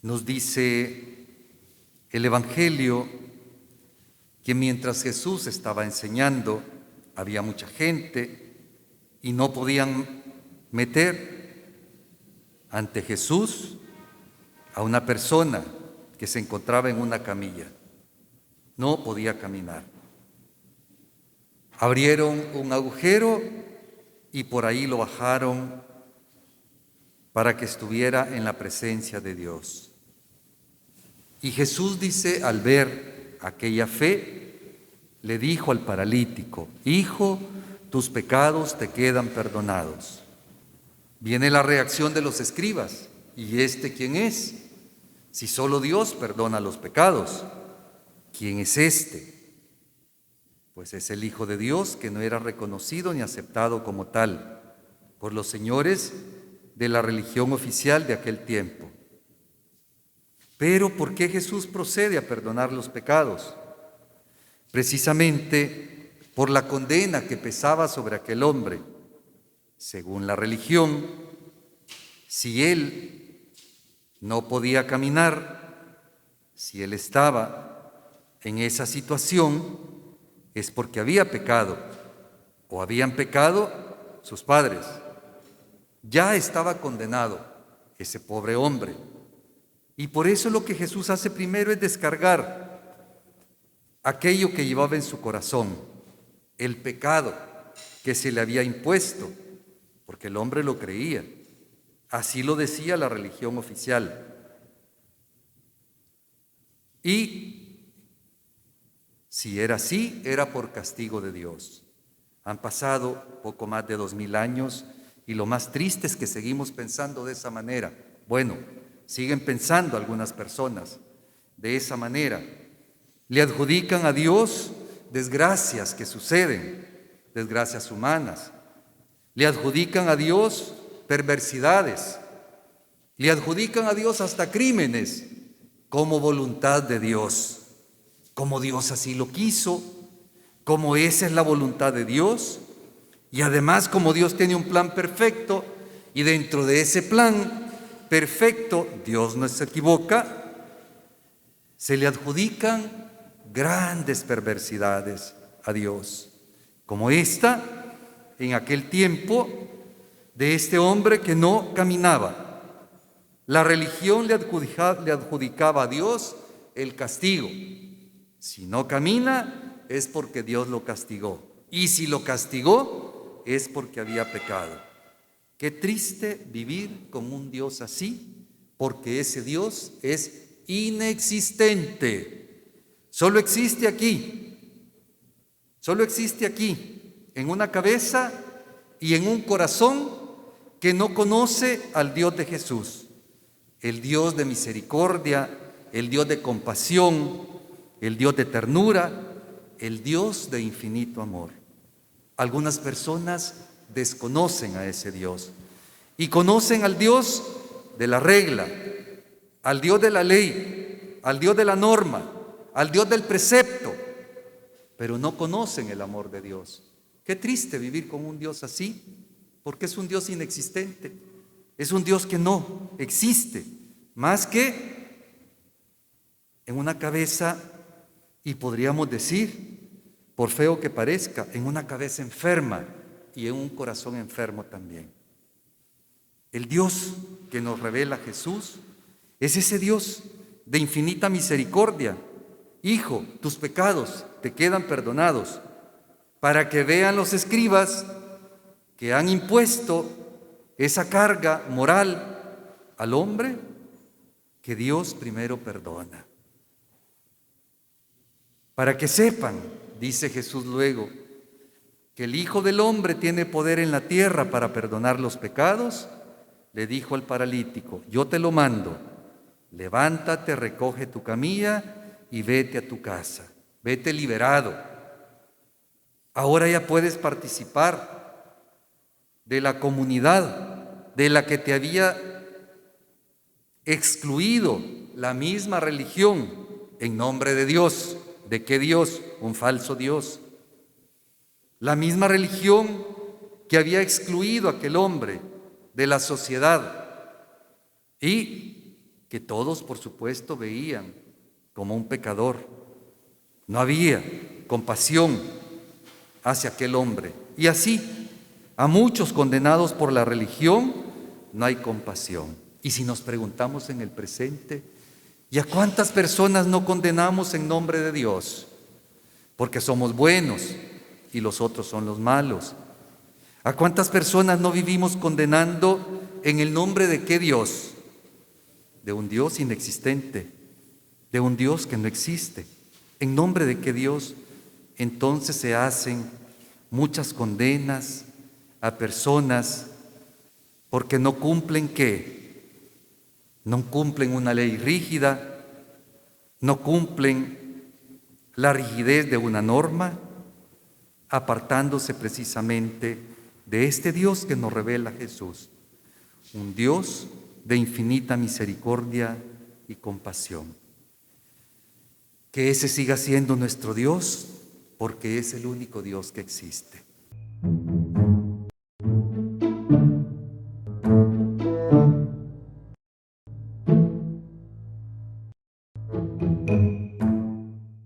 Nos dice el Evangelio que mientras Jesús estaba enseñando, había mucha gente y no podían meter ante Jesús a una persona que se encontraba en una camilla. No podía caminar. Abrieron un agujero y por ahí lo bajaron para que estuviera en la presencia de Dios. Y Jesús dice, al ver aquella fe, le dijo al paralítico: hijo, tus pecados te quedan perdonados. Viene la reacción de los escribas: ¿y este quién es? Si solo Dios perdona los pecados, ¿quién es este? Pues es el Hijo de Dios, que no era reconocido ni aceptado como tal por los señores de la religión oficial de aquel tiempo. Pero ¿por qué Jesús procede a perdonar los pecados? Precisamente por la condena que pesaba sobre aquel hombre. Según la religión, si él no podía caminar, si él estaba en esa situación, es porque había pecado, o habían pecado sus padres. Ya estaba condenado ese pobre hombre. Y por eso lo que Jesús hace primero es descargar aquello que llevaba en su corazón, el pecado que se le había impuesto, porque el hombre lo creía. Así lo decía la religión oficial. Y si era así, era por castigo de Dios. Han pasado poco más de 2000 años y lo más triste es que seguimos pensando de esa manera. Bueno, siguen pensando algunas personas de esa manera. Le adjudican a Dios desgracias que suceden, desgracias humanas. Le adjudican a Dios perversidades. Le adjudican a Dios hasta crímenes como voluntad de Dios. Como Dios así lo quiso, como esa es la voluntad de Dios, y además como Dios tiene un plan perfecto, y dentro de ese plan perfecto, Dios no se equivoca, se le adjudican grandes perversidades a Dios, como esta en aquel tiempo de este hombre que no caminaba. La religión le adjudicaba a Dios el castigo. Si no camina, es porque Dios lo castigó. Y si lo castigó, es porque había pecado. Qué triste vivir con un Dios así, porque ese Dios es inexistente. Solo existe aquí. Solo existe aquí, en una cabeza y en un corazón que no conoce al Dios de Jesús. El Dios de misericordia, el Dios de compasión, el Dios de ternura, el Dios de infinito amor. Algunas personas desconocen a ese Dios y conocen al Dios de la regla, al Dios de la ley, al Dios de la norma, al Dios del precepto, pero no conocen el amor de Dios. Qué triste vivir con un Dios así, porque es un Dios inexistente, es un Dios que no existe, más que en una cabeza, y podríamos decir, por feo que parezca, en una cabeza enferma y en un corazón enfermo también. El Dios que nos revela Jesús es ese Dios de infinita misericordia. Hijo, tus pecados te quedan perdonados, para que vean los escribas que han impuesto esa carga moral al hombre, que Dios primero perdona. Para que sepan, dice Jesús luego, que el Hijo del Hombre tiene poder en la tierra para perdonar los pecados, le dijo al paralítico: yo te lo mando, levántate, recoge tu camilla y vete a tu casa, vete liberado. Ahora ya puedes participar de la comunidad de la que te había excluido la misma religión en nombre de Dios. ¿De qué Dios? Un falso Dios. La misma religión que había excluido a aquel hombre de la sociedad y que todos, por supuesto, veían como un pecador. No había compasión hacia aquel hombre. Y así, a muchos condenados por la religión, no hay compasión. Y si nos preguntamos en el presente, ¿y a cuántas personas no condenamos en nombre de Dios? Porque somos buenos y los otros son los malos. ¿A cuántas personas no vivimos condenando en el nombre de qué Dios? De un Dios inexistente, de un Dios que no existe. ¿En nombre de qué Dios? Entonces se hacen muchas condenas a personas porque no cumplen ¿qué? No cumplen una ley rígida, no cumplen la rigidez de una norma, apartándose precisamente de este Dios que nos revela Jesús, un Dios de infinita misericordia y compasión. Que ese siga siendo nuestro Dios, porque es el único Dios que existe.